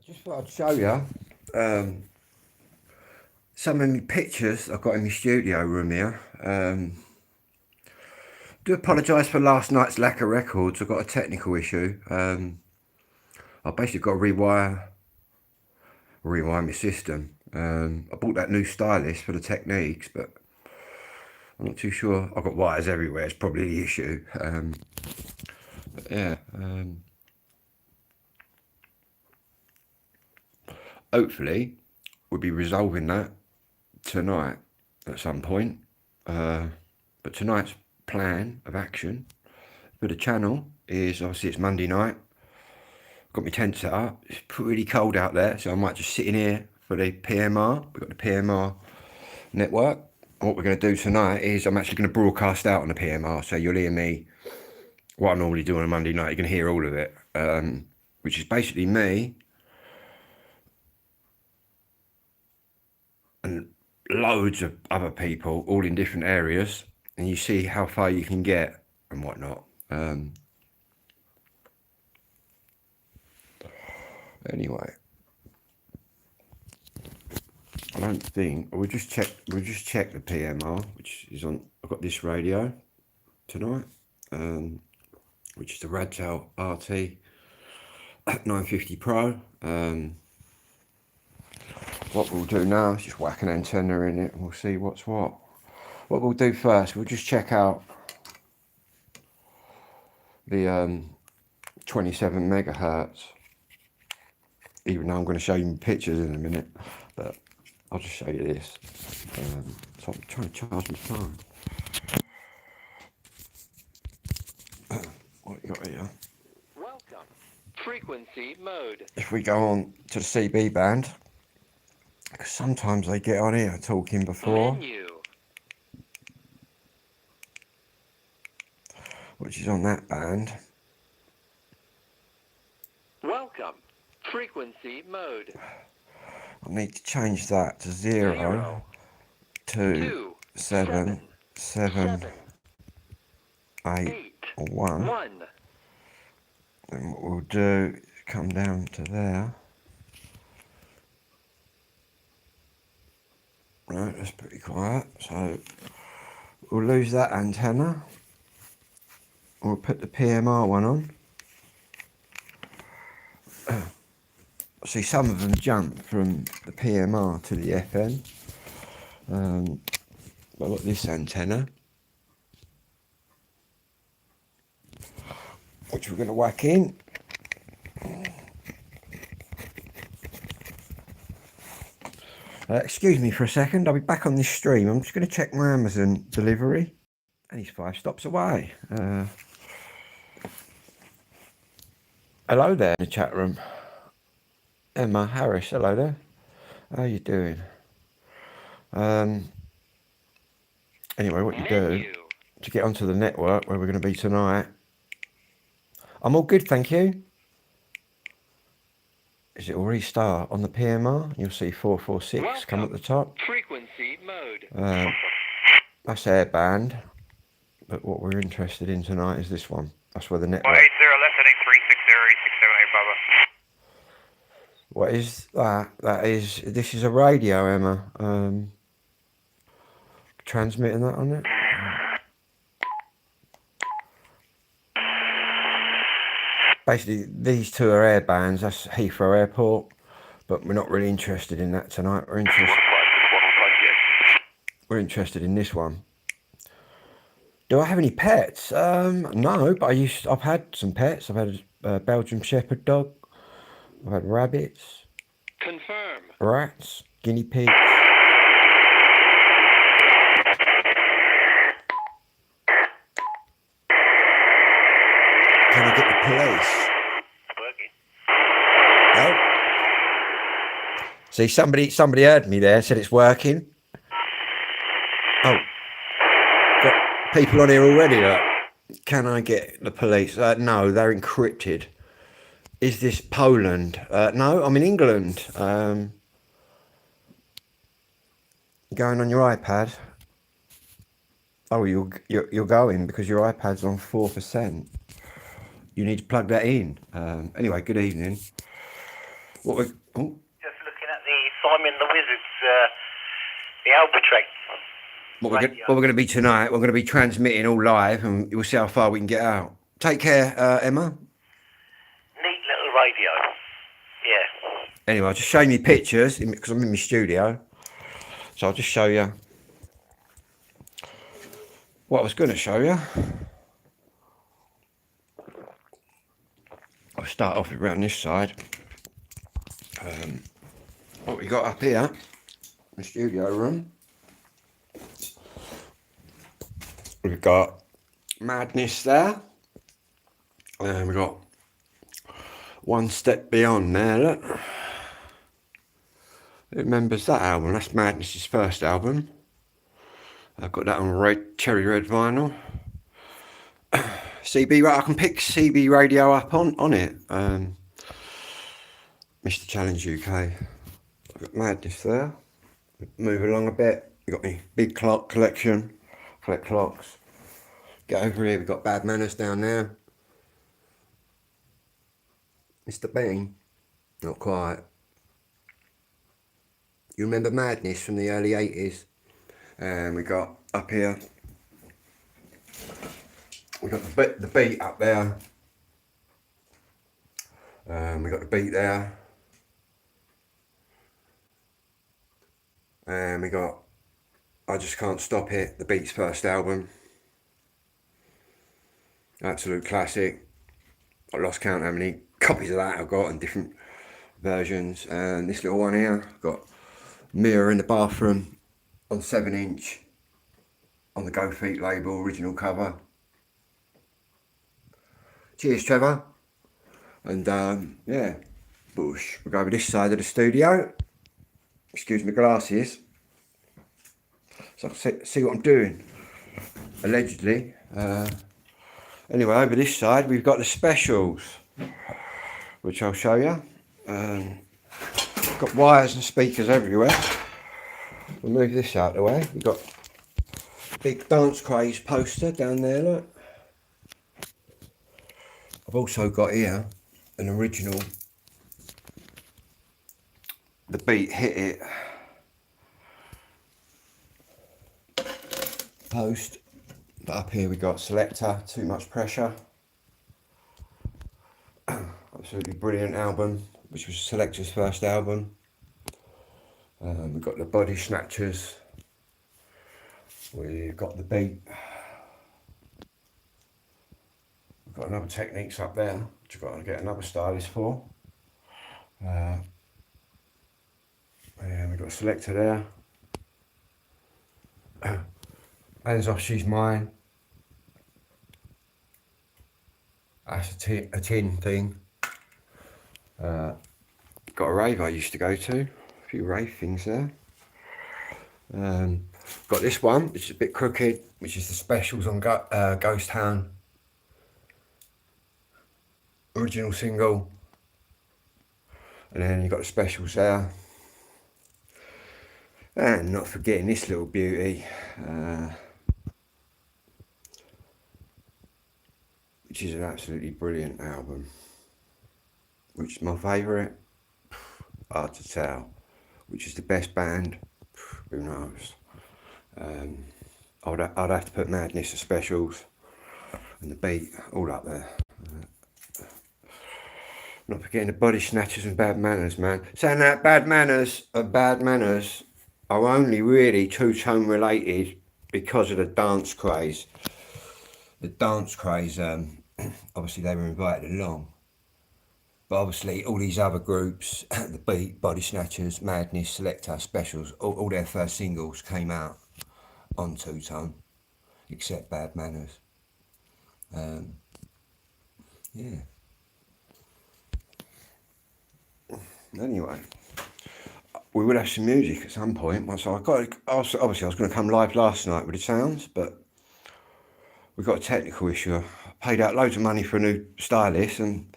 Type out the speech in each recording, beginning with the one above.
Just thought I'd show you some of my pictures I've got in my studio room here. Do apologise for last night's lack of records. I've got a technical issue. I basically got to rewire my system. I bought that new stylus for the Techniques, but I'm not too sure. I've got wires everywhere. It's probably the issue. But yeah. Hopefully, we'll be resolving that tonight at some point. But tonight's plan of action for the channel is, obviously it's Monday night. Got my tent set up. It's pretty cold out there, so I might just sit in here for the PMR. We've got the PMR network. And what we're going to do tonight is I'm actually going to broadcast out on the PMR, so you'll hear me, what I normally do on a Monday night. You're going to hear all of it, which is basically me and loads of other people, all in different areas, and you see how far you can get and whatnot. Anyway, I don't think we'll just check the PMR, which is on. I've got this radio tonight, which is the Radtel RT 950 Pro. What we'll do now is just whack an antenna in it and we'll see what's what. What we'll do first, we'll just check out the 27 megahertz, even though I'm going to show you pictures in a minute, but I'll just show you this. So I'm trying to charge my phone. What you got here? Welcome. Frequency mode. If we go on to the CB band, because sometimes they get on here talking before. Menu. Which is on that band. Welcome. Frequency mode. I need to change that to 0, 2, 7, 8, 1. Then what we'll do is come down to there. Right, that's pretty quiet. So we'll lose that antenna. We'll put the PMR one on. See, some of them jump from the PMR to the FM. I've got this antenna, which we're going to whack in. Excuse me for a second, I'll be back on this stream. I'm just going to check my Amazon delivery. And he's 5 stops away. Hello there in the chat room. Emma Harris, hello there. How you doing? Anyway, what you do to get onto the network where we're going to be tonight. I'm all good, thank you. Is it will restart on the PMR? You'll see 446 come at the top. Frequency mode. That's airband. But what we're interested in tonight is this one. That's where the network. 180 less heading 360 What is that? This is a radio, Emma. Transmitting that on it. Basically, these two are air bands. That's Heathrow Airport, but we're not really interested in that tonight. We're interested in this one. Do I have any pets? No, but I've had some pets. I've had a Belgian Shepherd dog. I've had rabbits. Confirm. Rats, guinea pigs. Can I get the police? No. See, somebody heard me there, said it's working. Oh, got people on here already. Can I get the police? No, they're encrypted. Is this Poland? No, I'm in England. Going on your iPad? Oh, you're going because your iPad's on 4%. You need to plug that in. Anyway, good evening. What we? Oh, Just looking at the Simon the Wizard's, the Albatrace. what we're going to be tonight? We're going to be transmitting all live, and we'll see how far we can get out. Take care, Emma. Neat little radio. Yeah. Anyway, I'll just show you pictures because I'm in my studio. So I'll just show you what I was going to show you. I'll start off around this side. What we got up here, the studio room. We've got Madness there. And we've got One Step Beyond there, look. Who remembers that album? That's Madness's first album. I've got that on cherry red vinyl. CB, I can pick CB radio up on it. Mr. Challenge UK. I've got Madness there. Move along a bit. You've got my big clock collection. Collect clocks. Get over here, we've got Bad Manners down there. Mr. Bean. Not quite. You remember Madness from the early 80s? And we got up here. We got the beat up there. We got the beat there. And we got I Just Can't Stop It, the Beat's first album. Absolute classic. I lost count how many copies of that I've got in different versions. And this little one here, got Mirror in the Bathroom on 7-inch on the Go Feet label, original cover. Cheers, Trevor. And yeah, Bush. We'll go over this side of the studio. Excuse my glasses. So I can see what I'm doing. Allegedly. Anyway, over this side we've got the specials, which I'll show you. Got wires and speakers everywhere. We'll move this out of the way. We've got a big Dance Craze poster down there, look. I've also got here an original The Beat Hit It post. But up here we got Selector, Too Much Pressure. Absolutely brilliant album, which was Selector's first album. We've got the Body Snatchers. We've got the Beat. We've got another Techniques up there, which I've got to get another stylist for. And we've got a Selector there. Hands Off She's Mine. That's a tin thing. Got a rave I used to go to. A few rave things there. Got this one, which is a bit crooked, which is the specials on Ghost Town. Original single. And then you've got the specials there. And not forgetting this little beauty. Which is an absolutely brilliant album. Which is my favourite? Hard to tell. Which is the best band? Who knows? I'd have to put Madness, the specials, and the Beat all up there. Not forgetting the Body Snatchers and Bad Manners, man. Saying that Bad Manners and Bad Manners are only really two-tone related because of the Dance Craze. The Dance Craze, obviously they were invited along. But obviously all these other groups, the Beat, Body Snatchers, Madness, Selector, Specials, all their first singles came out on two-tone, except Bad Manners. Yeah. Anyway, we will have some music at some point. Once obviously I was going to come live last night with the sounds, but we got a technical issue. I paid out loads of money for a new stylist, and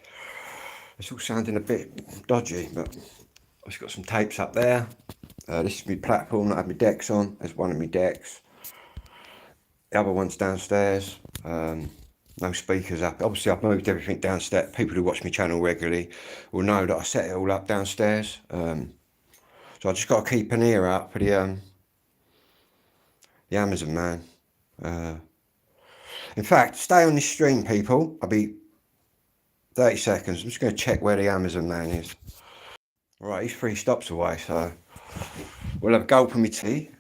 it's all sounding a bit dodgy. But I've just got some tapes up there. This is my platform that I have my decks on. There's one of my decks. The other one's downstairs. no speakers up. Obviously, I've moved everything downstairs. People who watch my channel regularly will know that I set it all up downstairs. So I just got to keep an ear out for the Amazon man. In fact, stay on this stream, people. I'll be 30 seconds. I'm just going to check where the Amazon man is. All right, he's 3 stops away, so we'll have a gulp of my tea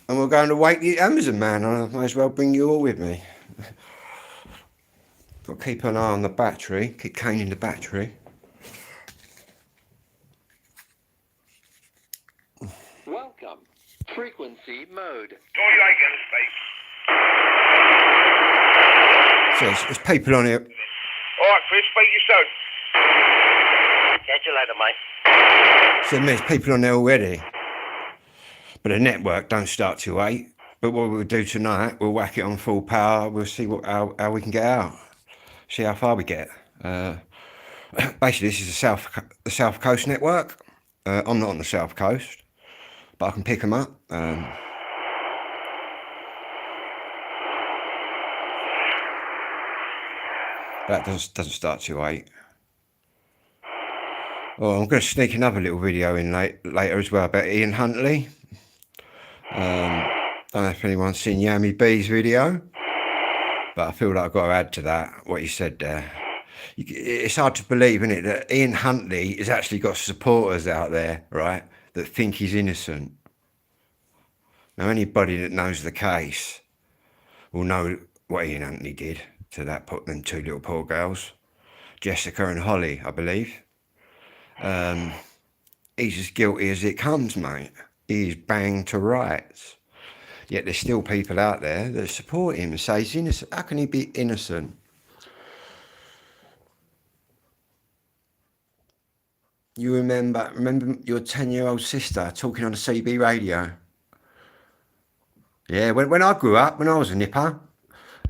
and we'll go and await the Amazon man. I might as well bring you all with me. Got to keep an eye on the battery, keep caning the battery. Welcome. Frequency mode. So there's people on here. Alright, Chris, speak you soon. Catch you later, mate. So there's people on there already. But the network don't start till 8. But what we'll do tonight, we'll whack it on full power. We'll see how we can get out. See how far we get. Basically, this is the South Coast network. I'm not on the South Coast, but I can pick them up. That doesn't start till 8. Oh, I'm going to sneak another little video in later as well about Ian Huntley. Don't know if anyone's seen Yami B's video, but I feel like I've got to add to that what he said there. It's hard to believe, isn't it, that Ian Huntley has actually got supporters out there, right, that think he's innocent. Now, anybody that knows the case will know what Ian Huntley did to them 2 little poor girls, Jessica and Holly, I believe. He's as guilty as it comes, mate. He's banged to rights. Yet there's still people out there that support him and say he's innocent. How can he be innocent? You remember your 10-year-old sister talking on the CB radio? Yeah, when I grew up, when I was a nipper,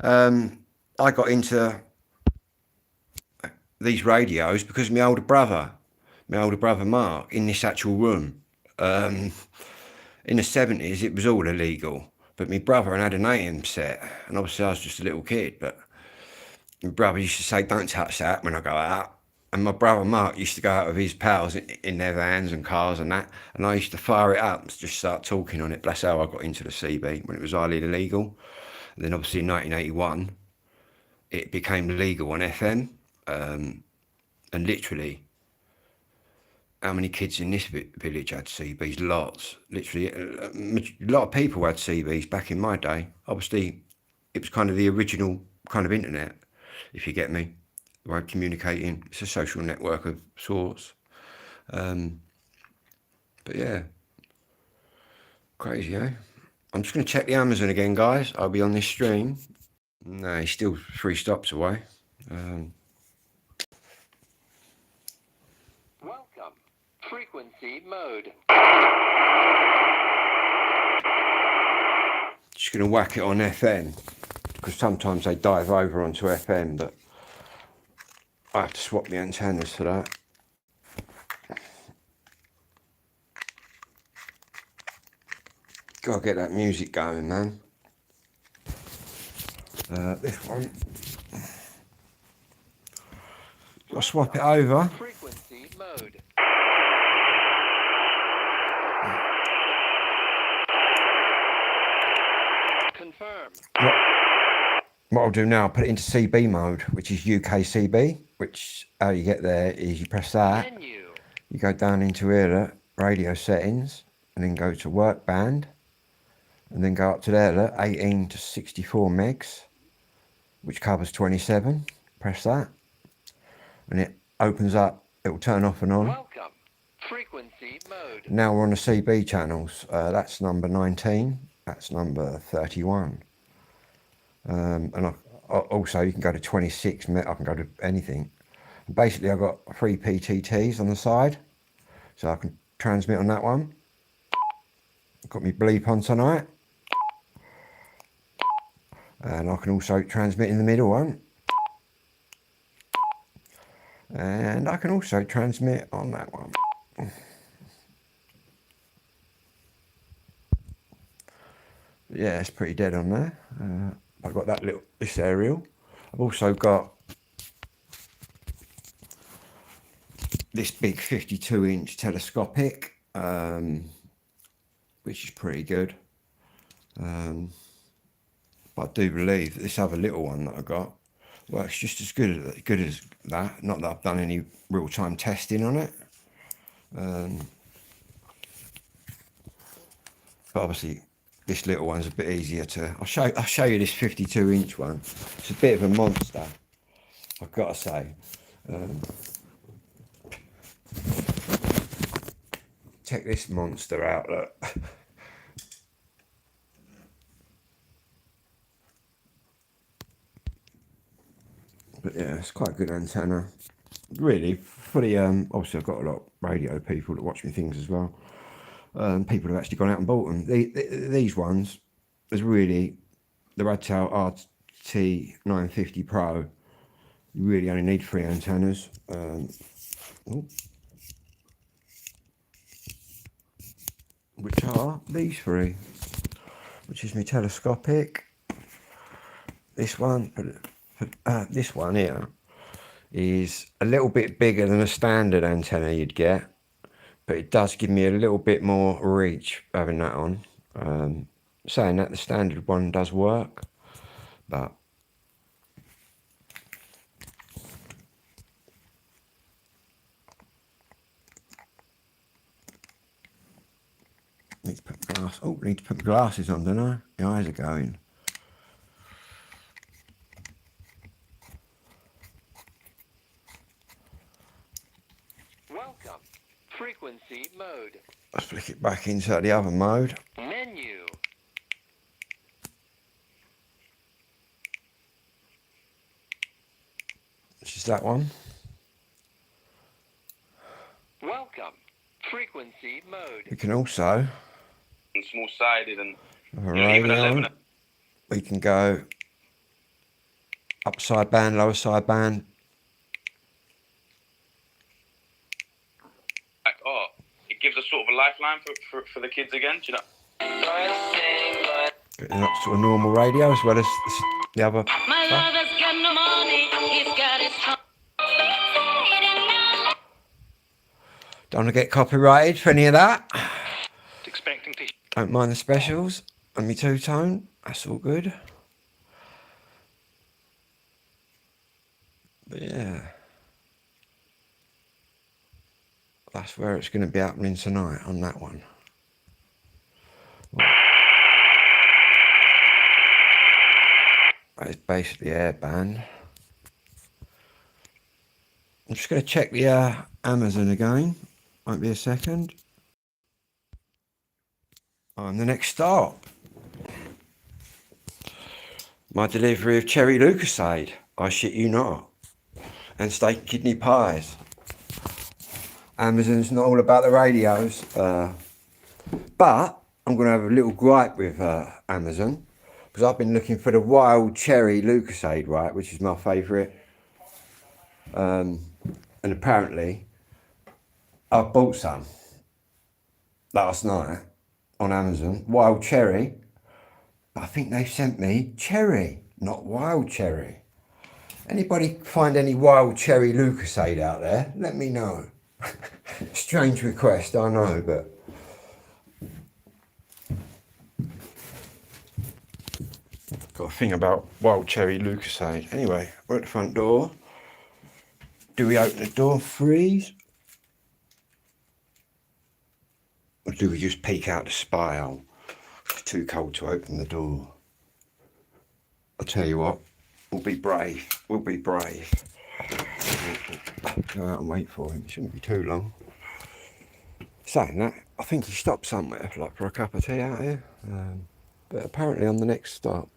I got into these radios because of my older brother Mark, in this actual room. In the 70s, it was all illegal. But my brother had an AM set, and obviously I was just a little kid, but my brother used to say, don't touch that when I go out. And my brother Mark used to go out with his pals in their vans and cars and that, and I used to fire it up and just start talking on it. That's how I got into the CB, when it was highly illegal. And then obviously in 1981, it became legal on FM, and literally, how many kids in this village had CBs? Lots. Literally, a lot of people had CBs back in my day. Obviously, it was kind of the original kind of internet, if you get me. The way of communicating. It's a social network of sorts. But yeah. Crazy, eh? I'm just going to check the Amazon again, guys. I'll be on this stream. No, he's still 3 stops away. Welcome. Frequency mode. Just going to whack it on FM, because sometimes they dive over onto FM, but I have to swap the antennas for that. Gotta get that music going, man. This one. I'll swap it over. Frequency mode. Confirm. What I'll do now, I'll put it into CB mode, which is UK CB, which how you get there is you press that, Menu. you go down into here, radio settings, and then go to work band, and then go up to there, 18 to 64 megs, which covers 27. Press that, and it opens up, it will turn off and on. Welcome. Frequency mode. Now we're on the CB channels. That's number 19, that's number 31. And also you can go to 26, I can go to anything. And basically I've got 3 PTTs on the side, so I can transmit on that one. I've got my bleep on tonight. And I can also transmit in the middle one. And I can also transmit on that one. Yeah, it's pretty dead on there. I've got this aerial. I've also got this big 52-inch telescopic, which is pretty good. But I do believe this other little one that I got works just as good as that. Not that I've done any real-time testing on it. But obviously this little one's a bit easier to... I'll show you this 52-inch one. It's a bit of a monster, I've got to say. Check this monster out, look. But yeah, it's quite a good antenna. Really, for the obviously I've got a lot of radio people that watch me things as well. People have actually gone out and bought them. These ones, there's really the Radtel RT 950 Pro. You really only need 3 antennas. Which are these 3, which is my telescopic. This one, this one here is a little bit bigger than a standard antenna you'd get, but it does give me a little bit more reach having that on. Saying that, the standard one does work, but need to put need to put my glasses on, don't I? My eyes are going. Welcome. Frequency mode. Let's flick it back into the other mode. Menu. Which is that one. Welcome. Frequency mode. We can also Small-sided and have a radio on. We can go up sideband, lower sideband. like, oh, it gives a sort of a lifeline for the kids again, do you know? Getting up to a normal radio as well as the other My stuff. lover's got no money, he's got his home. Don't want to get copyrighted for any of that. Expecting to... Don't mind the specials and me two-tone. That's all good. But yeah, that's where it's going to be happening tonight on that one. That is basically airband. I'm just going to check the Amazon again. Won't be a second. On the next stop. My delivery of cherry Lucasade, I shit you not, and steak kidney pies. Amazon's not all about the radios, but I'm going to have a little gripe with Amazon, because I've been looking for the wild cherry Lucasade, right, which is my favourite, and apparently I bought some last night on Amazon, wild cherry. I think they sent me cherry, not wild cherry. Anybody find any wild cherry Lucasade out there? Let me know. Strange request, I know, but got a thing about wild cherry Lucasade. Anyway, we're at the front door. Do we open the door, freeze? Or do we just peek out the spy hole? It's too cold to open the door. I'll tell you what, we'll be brave. We'll be brave. Go out and wait for him. It shouldn't be too long. Saying that, I think he stopped somewhere, like for a cup of tea out here. But apparently on the next stop.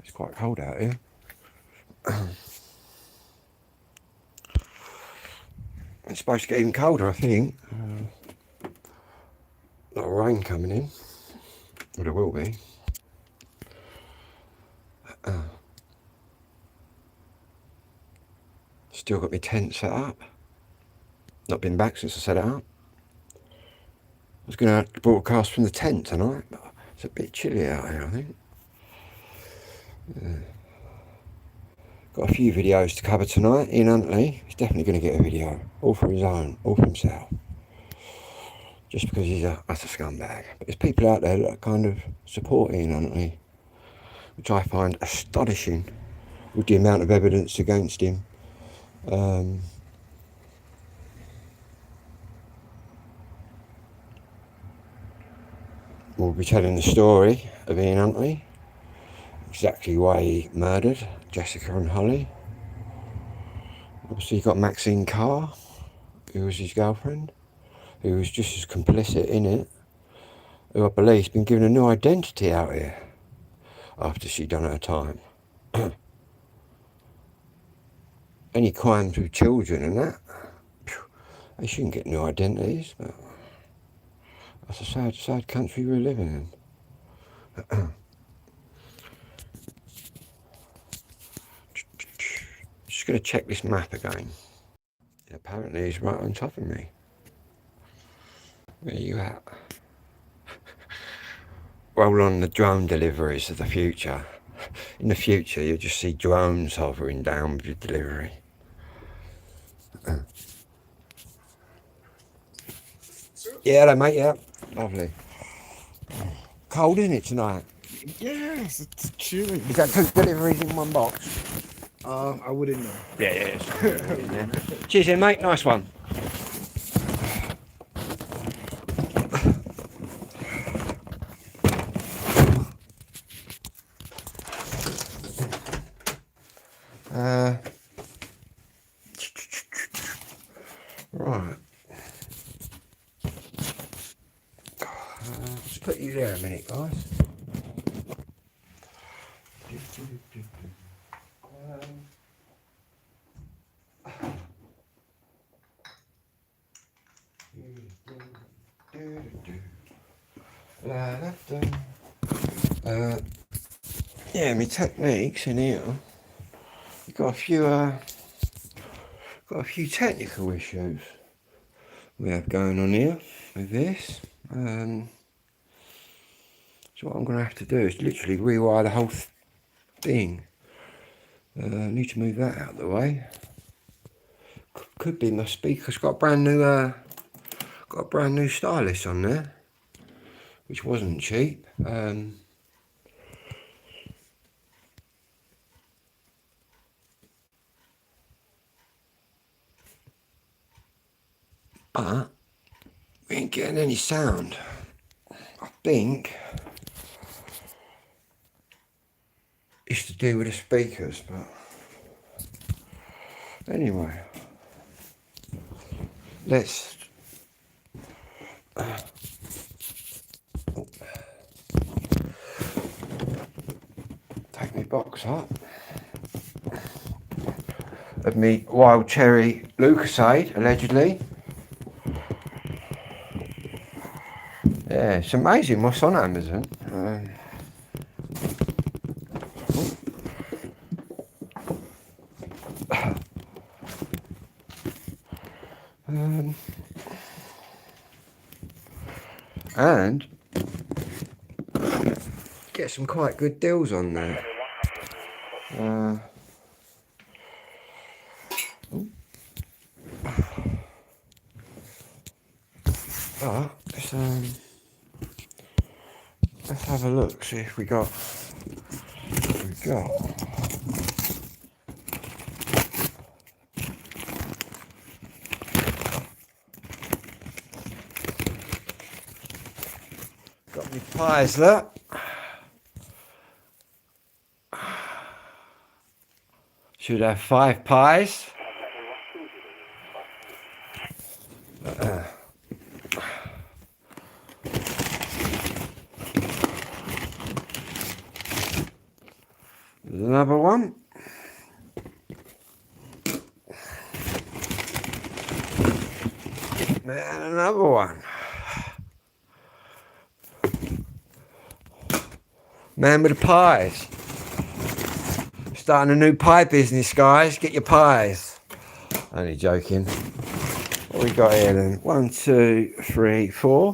It's quite cold out here. It's supposed to get even colder, I think. A lot of rain coming in. Well, there will be. Still got my tent set up. Not been back since I set it up. I was going to broadcast from the tent tonight, but it's a bit chilly out here, I think. Got a few videos to cover tonight. Ian Huntley, he's definitely going to get a video, all for his own, all for himself. Just because he's a utter scumbag. But there's people out there that kind of support Ian Huntley, which I find astonishing with the amount of evidence against him. We'll be telling the story of Ian Huntley, exactly why he murdered Jessica and Holly. Obviously, you got Maxine Carr, who was his girlfriend, who was just as complicit in it, who I believe has been given a new identity out here after she'd done her time. Any crimes with children and that, they shouldn't get new identities, but that's a sad country we're living in. Just going to check this map again. Apparently he's right on top of me. Where are you at? Roll on the drone deliveries of the future. In the future, you'll just see drones hovering down with your delivery. Yeah, hello, mate. Yeah, lovely. Cold, isn't it, tonight? Yes, it's chilly. Is that 2 deliveries in one box? I wouldn't know. Yeah. Cheers, then, mate. Nice one. Right. Just put you there a minute, guys. Yeah, my techniques in here. You've got a few technical issues we have going on here with this. So what I'm going to have to do is literally rewire the whole thing. I need to move that out of the way. Could be my speaker's got a brand new stylus on there, which wasn't cheap. But we ain't getting any sound. I think it's to do with the speakers, but anyway, let's take my box up of me wild cherry Lucasade, allegedly. Yeah, it's amazing what's on Amazon. And get some quite good deals on there. But let's have a look, see if we got my pies, look. Should have 5 pies. There's another one. And another one. Man with the pies. Starting a new pie business, guys. Get your pies. Only joking. What we got here then? 1, 2, 3, 4.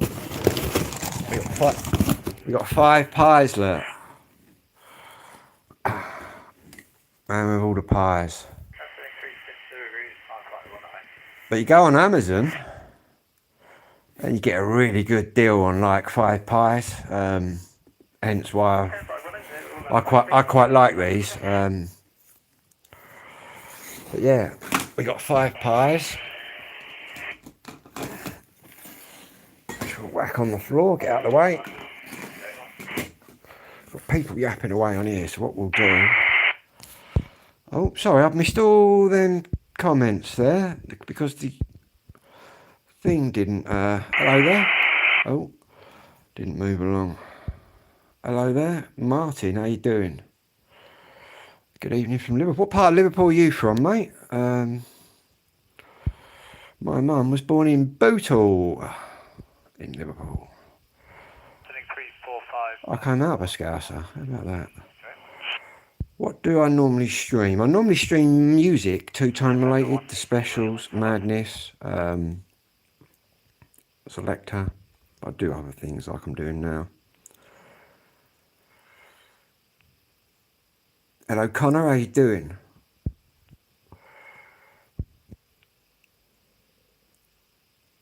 We got 5 pies left. Man with all the pies. But you go on Amazon and you get a really good deal on like 5 pies. Hence why I quite like these. But yeah, we got 5 pies. Which we'll whack on the floor, get out of the way. Got people yapping away on here, so what we'll do... Oh, sorry, I've missed all them comments there, because the thing didn't... hello there. Oh, didn't move along. Hello there, Martin, how you doing? Good evening from Liverpool. What part of Liverpool are you from, mate? My mum was born in Bootle, in Liverpool. I came out of a Scouser. How about that? What do I normally stream? I normally stream music, two-tone related, the specials, Madness, Selector. I do other things like I'm doing now. Hello, Connor. How you doing?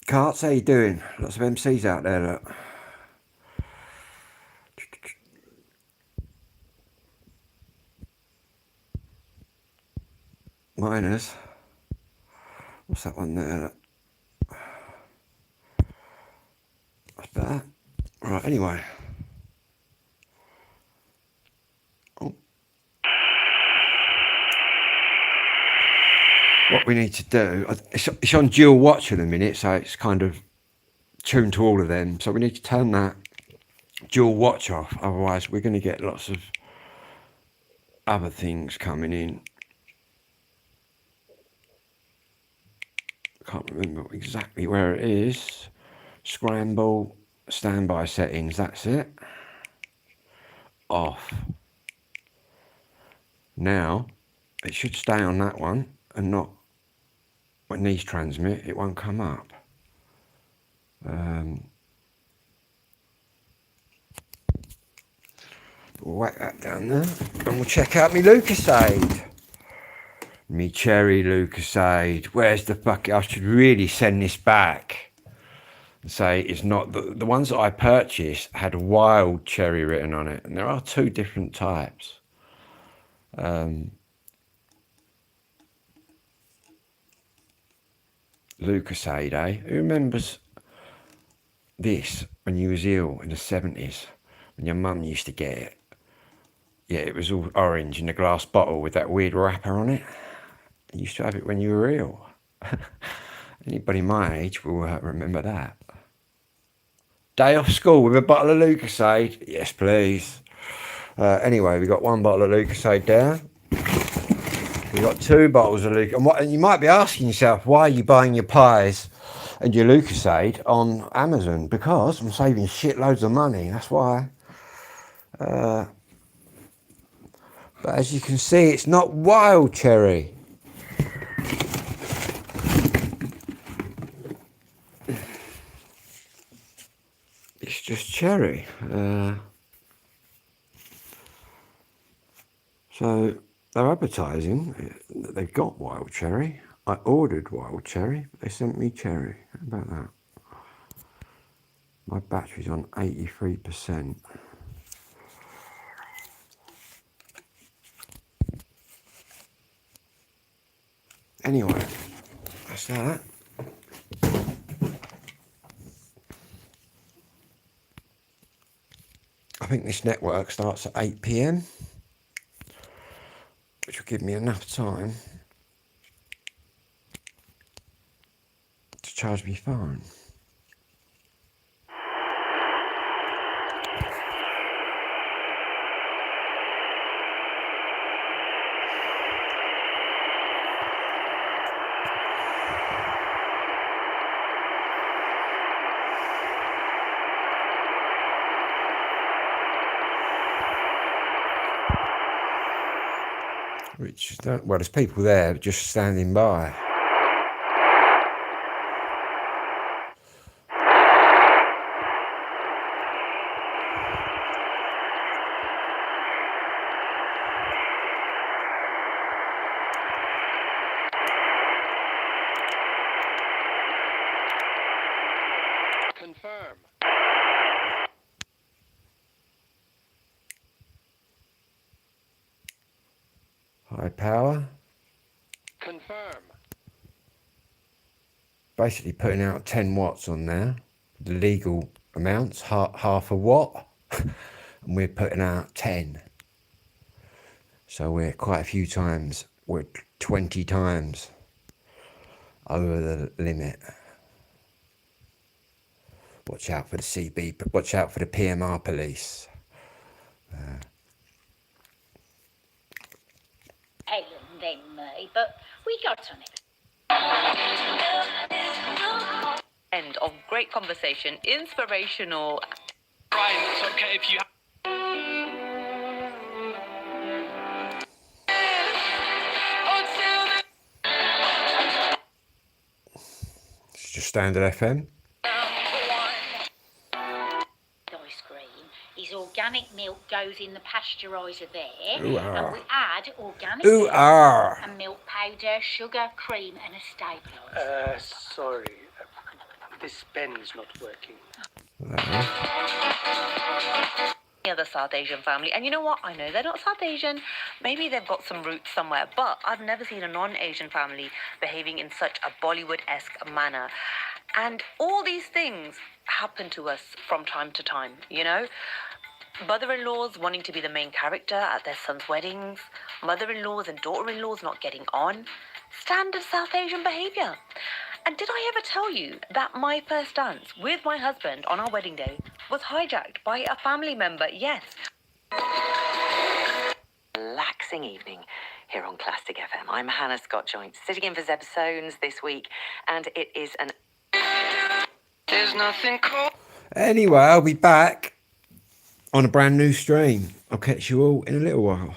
Carts, how you doing? Lots of MCs out there, look. Miners. What's that one there? Look. That's better. Right, anyway. Oh. What we need to do, it's on dual watch in a minute, so it's kind of tuned to all of them. So we need to turn that dual watch off, otherwise we're going to get lots of other things coming in. I can't remember exactly where it is. Scramble, standby settings, that's it. Off. Now, it should stay on that one and not, when these transmit, it won't come up. We'll whack that down there and we'll check out me Lucasade. Me cherry Lucasade. Where's the fuck? I should really send this back and say it's not. The ones that I purchased had wild cherry written on it, and there are 2 different types. Lucasade, eh? Who remembers this when you was ill in the 70s? When your mum used to get it? Yeah, it was all orange in a glass bottle with that weird wrapper on it. You used to have it when you were ill. Anybody my age will remember that. Day off school with a bottle of Lucasade. Yes, please. Anyway, we got 1 bottle of Lucasade down. We got 2 bottles of Lucasade. And you might be asking yourself, why are you buying your pies and your Lucasade on Amazon? Because I'm saving shitloads of money. That's why. But as you can see, it's not wild cherry. It's just cherry. So they're advertising that they've got wild cherry. I ordered wild cherry, but they sent me cherry. How about that? My battery's on 83%. Anyway, that's that. I think this network starts at 8 PM, which will give me enough time to charge my phone. Which, well, there's people there just standing by. High power. Confirm. Basically putting out 10 watts on there. The legal amounts, half a watt. And we're putting out 10. So we're quite a few times, we're 20 times over the limit. Watch out for the CB, watch out for the PMR police. Ellen then me, but we got on it. End of great conversation, inspirational. Brian, it's okay if you. It's just standard FM. Ice cream is organic milk goes in the pasteuriser there, Ooh, and we add organic Ooh, milk ah. and milk powder, sugar, cream, and a stabiliser. Sorry. This pen's not working. The other South Asian family, and you know what, I know they're not South Asian, maybe they've got some roots somewhere, but I've never seen a non-Asian family behaving in such a Bollywood-esque manner. And all these things happen to us from time to time, you know. Mother-in-laws wanting to be the main character at their sons' weddings, mother-in-laws and daughter-in-laws not getting on, standard South Asian behavior. And did I ever tell you that my first dance with my husband on our wedding day was hijacked by a family member? Yes. Relaxing evening here on Classic FM. I'm Hannah Scott Joint, sitting in for Zeb Soanes this week, and it is an... There's nothing cool. Anyway, I'll be back on a brand new stream. I'll catch you all in a little while.